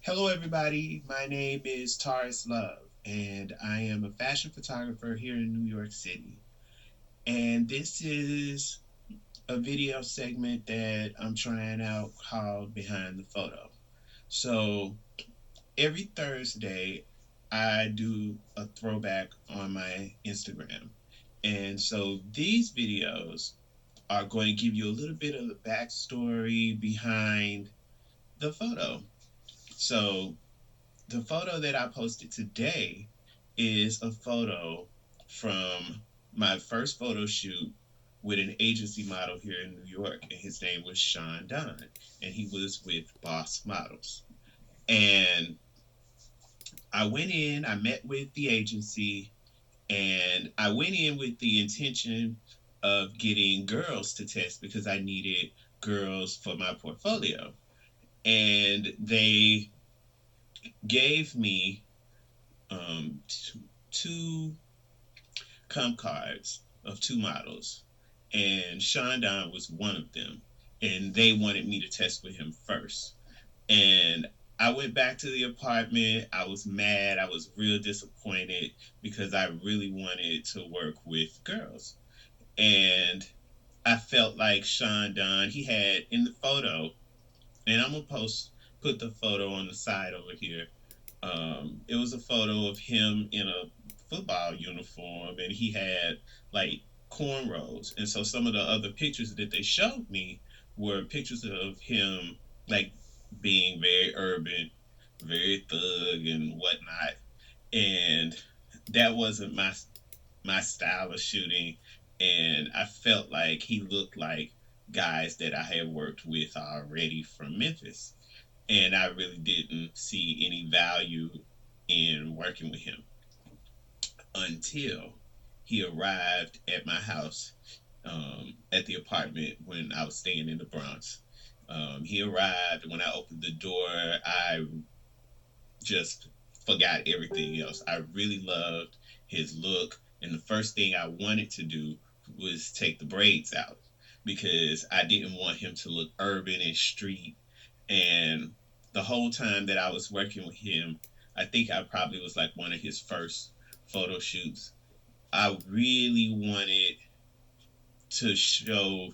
Hello, everybody. My name is Tarrice Love, and I am a fashion photographer here in New York City. And this is a video segment that I'm trying out called Behind the Photo. So every Thursday, I do a throwback on my Instagram. And so these videos are going to give you a little bit of the backstory behind the photo. So the photo that I posted today is a photo from my first photo shoot with an agency model here in New York, and his name was Sean Don, and he was with Boss Models. And I went in, I met with the agency, and I went in with the intention of getting girls to test because I needed girls for my portfolio. And they gave me two comp cards of two models, and Sean Don was one of them. And they wanted me to test with him first. And I went back to the apartment. I was mad. I was real disappointed because I really wanted to work with girls. And I felt like Sean Don, he had in the photo, and I'm gonna put the photo on the side over here. It was a photo of him in a football uniform, and he had like cornrows. And so some of the other pictures that they showed me were pictures of him like being very urban, very thug and whatnot. And that wasn't my style of shooting. And I felt like he looked like guys that I had worked with already from Memphis, and I really didn't see any value in working with him until he arrived at my house, at the apartment when I was staying in the Bronx. He arrived. When I opened the door, I just forgot everything else. I really loved his look, and the first thing I wanted to do was take the braids out because I didn't want him to look urban and street. And the whole time that I was working with him, I think I probably was like one of his first photo shoots. I really wanted to show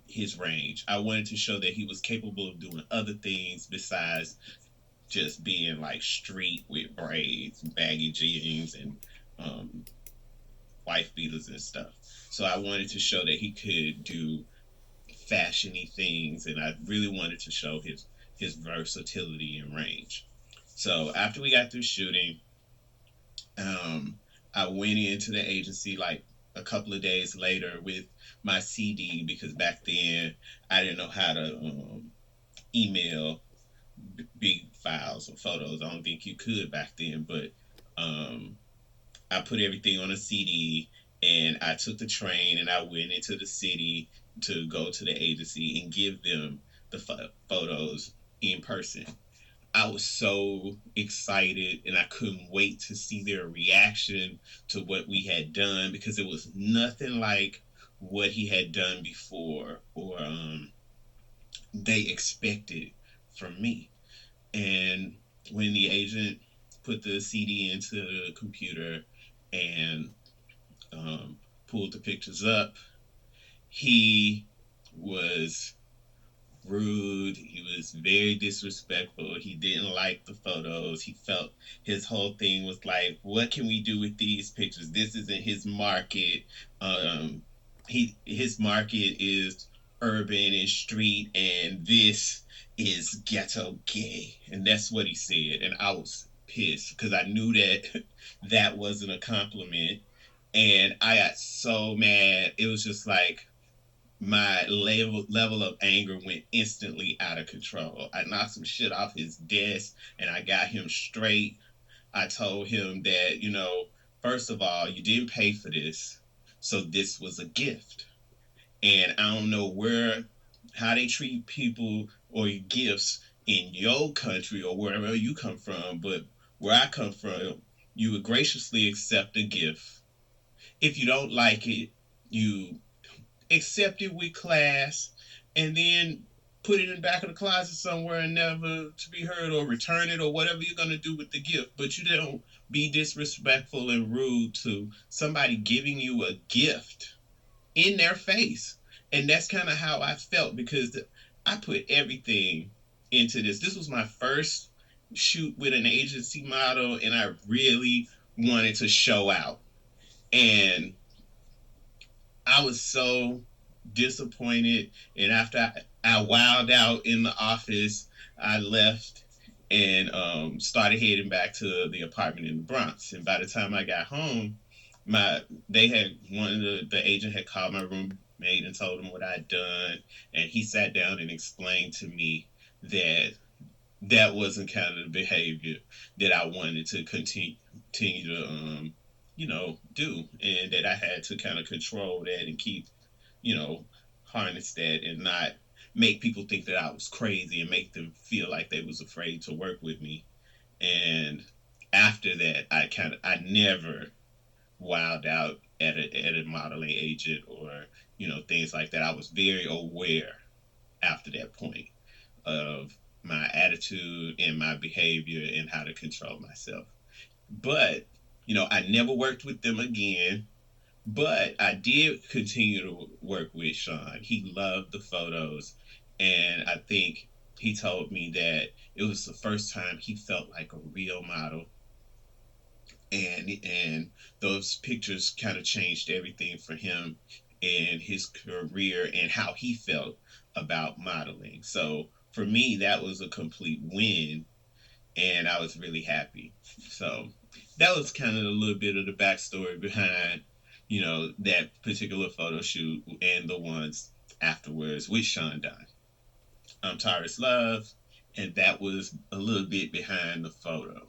his range. I wanted to show that he was capable of doing other things besides just being like street with braids, baggy jeans, and um, wife beaters and stuff. So I wanted to show that he could do fashiony things, and I really wanted to show his versatility and range. So after we got through shooting, um, I went into the agency like a couple of days later with my CD because back then I didn't know how to email big files or photos. I don't think you could back then, but um, I put everything on a CD, and I took the train and I went into the city to go to the agency and give them the photos in person. I was so excited and I couldn't wait to see their reaction to what we had done because it was nothing like what he had done before or they expected from me. And when the agent put the CD into the computer and um, pulled the pictures up, he was rude. He was very disrespectful. He didn't like the photos. He felt his whole thing was like, "What can we do with these pictures? This isn't his market. Um, his market is urban and street, and this is ghetto gay." And that's what he said. And I was pissed because I knew that that wasn't a compliment, and I got so mad. It was just like my level of anger went instantly out of control. I knocked some shit off his desk and I got him straight. I told him that, first of all, you didn't pay for this, so this was a gift. And I don't know how they treat people or gifts in your country or wherever you come from, but where I come from, you would graciously accept a gift. If you don't like it, you accept it with class, and then put it in the back of the closet somewhere and never to be heard, or return it, or whatever you're going to do with the gift. But you don't be disrespectful and rude to somebody giving you a gift in their face. And that's kind of how I felt, because I put everything into this. This was my first shoot with an agency model, and I really wanted to show out. And I was so disappointed. And after I wowed out in the office, I left and started heading back to the apartment in the Bronx. And by the time I got home, my they had one of the agent had called my roommate and told him what I'd done, and he sat down and explained to me that that wasn't kind of the behavior that I wanted to continue to do, and that I had to kind of control that and keep harness that, and not make people think that I was crazy and make them feel like they was afraid to work with me. And after that, I never wowed out at a modeling agent, or things like that. I was very aware after that point of my attitude and my behavior and how to control myself. But I never worked with them again. But I did continue to work with Sean. He loved the photos, and I think he told me that it was the first time he felt like a real model, and those pictures kind of changed everything for him and his career and how he felt about modeling. So for me, that was a complete win, and I was really happy. So that was kind of a little bit of the backstory behind, that particular photo shoot and the ones afterwards with Sean Don. I'm Tarrice Love, and that was a little bit behind the photo.